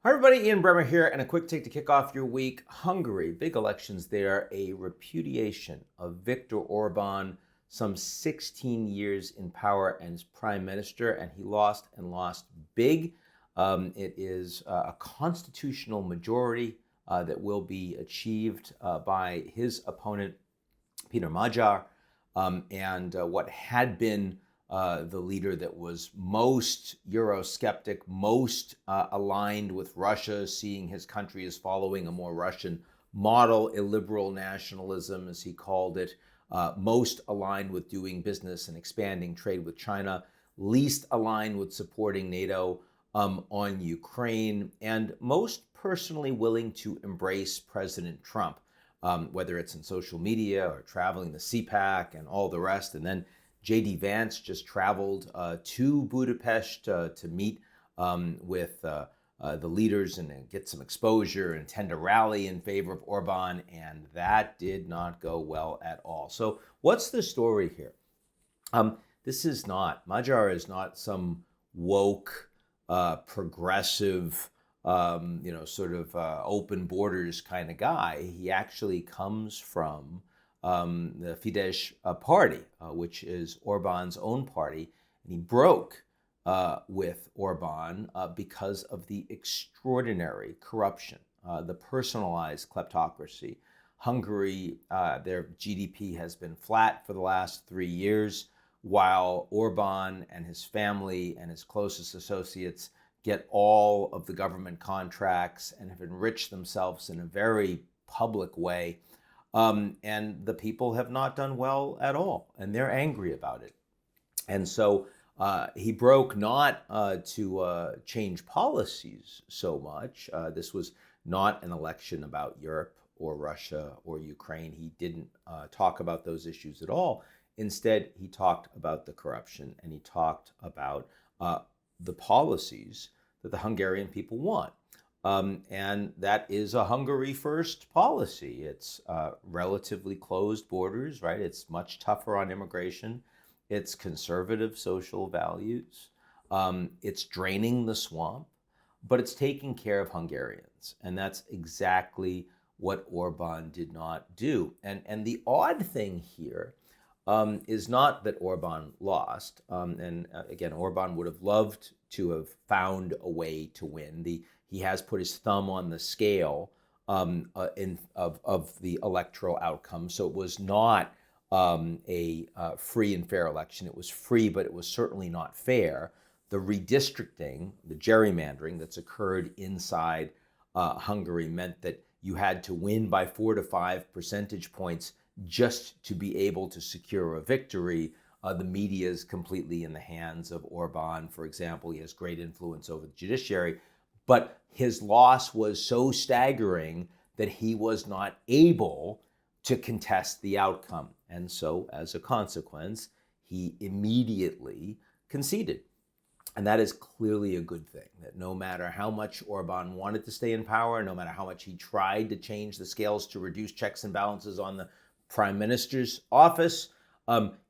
Hi everybody, Ian Bremmer here, and a quick take to kick off your week. Hungary, big elections there, a repudiation of Viktor Orban, some 16 years in power as prime minister, and he lost big. It is a constitutional majority that will be achieved by his opponent, Péter Magyar, and what had been the leader that was most Eurosceptic, most aligned with Russia, seeing his country as following a more Russian model, illiberal nationalism, as he called it, most aligned with doing business and expanding trade with China, least aligned with supporting NATO on Ukraine, and most personally willing to embrace President Trump, whether it's in social media or traveling the CPAC and all the rest. And then J.D. Vance just traveled to Budapest to meet with the leaders and get some exposure and attend a rally in favor of Orban, and that did not go well at all. So what's the story here? Majar is not some woke, progressive, open borders kind of guy. He actually comes from the Fidesz party, which is Orban's own party, and he broke with Orban because of the extraordinary corruption, the personalized kleptocracy. Hungary, their GDP has been flat for the last 3 years, while Orban and his family and his closest associates get all of the government contracts and have enriched themselves in a very public way. And the people have not done well at all, and they're angry about it. And so he broke not to change policies so much. This was not an election about Europe or Russia or Ukraine. He didn't talk about those issues at all. Instead, he talked about the corruption, and he talked about the policies that the Hungarian people want. And that is a Hungary first policy. It's relatively closed borders, right? It's much tougher on immigration. It's conservative social values. It's draining the swamp, but it's taking care of Hungarians. And that's exactly what Orban did not do. And the odd thing here is not that Orban lost. Again, Orban would have loved to have found a way to win. He has put his thumb on the scale of the electoral outcome. So it was not a free and fair election. It was free, but it was certainly not fair. The redistricting, the gerrymandering that's occurred inside Hungary meant that you had to win by 4 to 5 percentage points just to be able to secure a victory. The media is completely in the hands of Orban. For example, he has great influence over the judiciary. But his loss was so staggering that he was not able to contest the outcome. And so, as a consequence, he immediately conceded. And that is clearly a good thing, that no matter how much Orban wanted to stay in power, no matter how much he tried to change the scales to reduce checks and balances on the prime minister's office,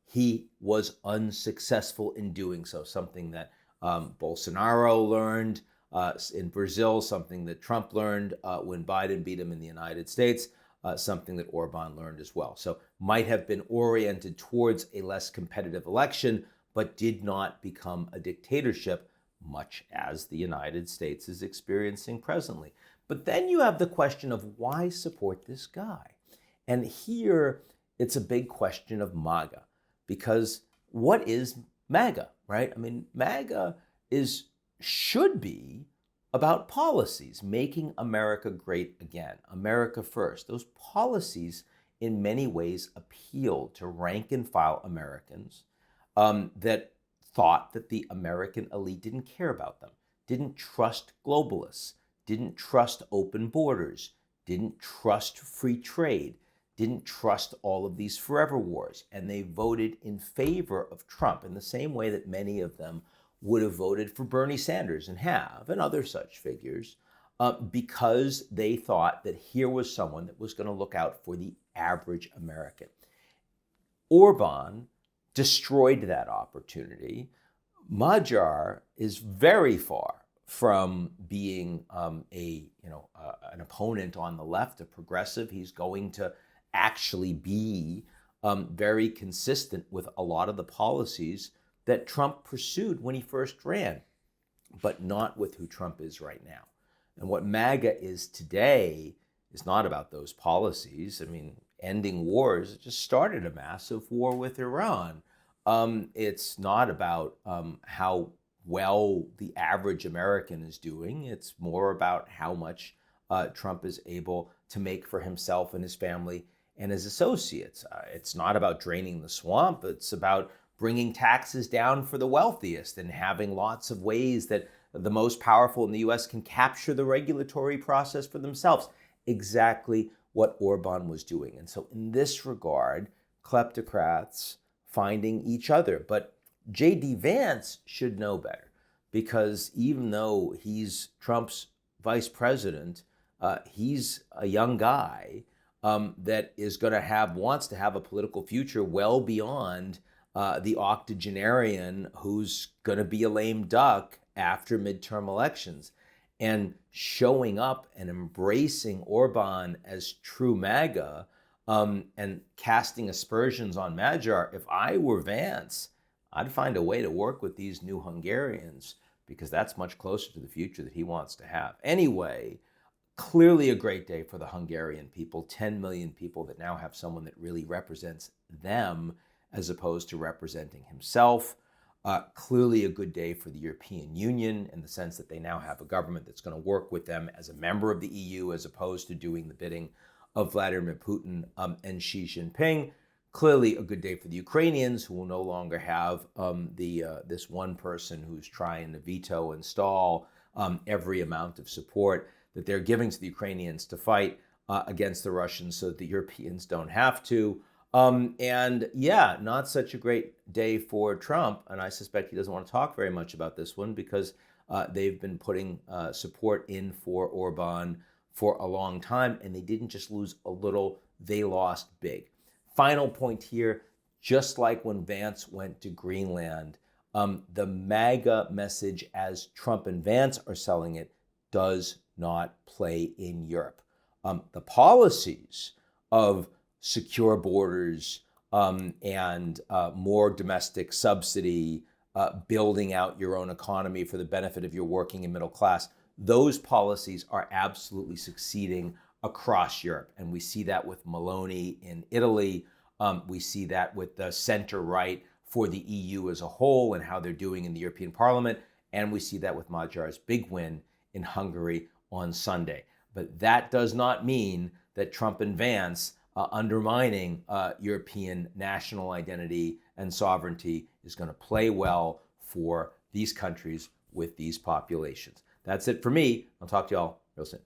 he was unsuccessful in doing so, something that Bolsonaro learned in Brazil, something that Trump learned when Biden beat him in the United States, something that Orban learned as well. So might have been oriented towards a less competitive election, but did not become a dictatorship, much as the United States is experiencing presently. But then you have the question of why support this guy? And here it's a big question of MAGA, because what is MAGA, right? I mean, MAGA should be about policies, making America great again, America first. Those policies in many ways appealed to rank and file Americans that thought that the American elite didn't care about them, didn't trust globalists, didn't trust open borders, didn't trust free trade, didn't trust all of these forever wars. And they voted in favor of Trump in the same way that many of them would have voted for Bernie Sanders and other such figures, because they thought that here was someone that was going to look out for the average American. Orban destroyed that opportunity. Majar is very far from being an opponent on the left, a progressive. He's going to actually be very consistent with a lot of the policies that Trump pursued when he first ran, but not with who Trump is right now. And what MAGA is today is not about those policies. I mean, ending wars, it just started a massive war with Iran. It's not about how well the average American is doing. It's more about how much Trump is able to make for himself and his family and his associates. It's not about draining the swamp. It's about bringing taxes down for the wealthiest and having lots of ways that the most powerful in the US can capture the regulatory process for themselves. Exactly what Orban was doing. And so in this regard, kleptocrats finding each other. But J.D. Vance should know better, because even though he's Trump's vice president, he's a young guy that is going to wants to have a political future well beyond the octogenarian who's going to be a lame duck after midterm elections. And showing up and embracing Orban as true MAGA and casting aspersions on Majar, if I were Vance, I'd find a way to work with these new Hungarians, because that's much closer to the future that he wants to have. Anyway, clearly a great day for the Hungarian people, 10 million people that now have someone that really represents them as opposed to representing himself. Clearly a good day for the European Union in the sense that they now have a government that's going to work with them as a member of the EU as opposed to doing the bidding of Vladimir Putin and Xi Jinping. Clearly a good day for the Ukrainians, who will no longer have this one person who's trying to veto and stall every amount of support that they're giving to the Ukrainians to fight against the Russians so that the Europeans don't have to. And yeah, not such a great day for Trump. And I suspect he doesn't want to talk very much about this one because they've been putting support in for Orban for a long time. And they didn't just lose a little, they lost big. Final point here, just like when Vance went to Greenland, the MAGA message as Trump and Vance are selling it does not play in Europe. The policies of secure borders and more domestic subsidy, building out your own economy for the benefit of your working and middle class, those policies are absolutely succeeding across Europe. And we see that with Meloni in Italy. We see that with the center-right for the EU as a whole and how they're doing in the European Parliament. And we see that with Majar's big win in Hungary on Sunday. But that does not mean that Trump and Vance undermining European national identity and sovereignty is going to play well for these countries with these populations. That's it for me. I'll talk to y'all real soon.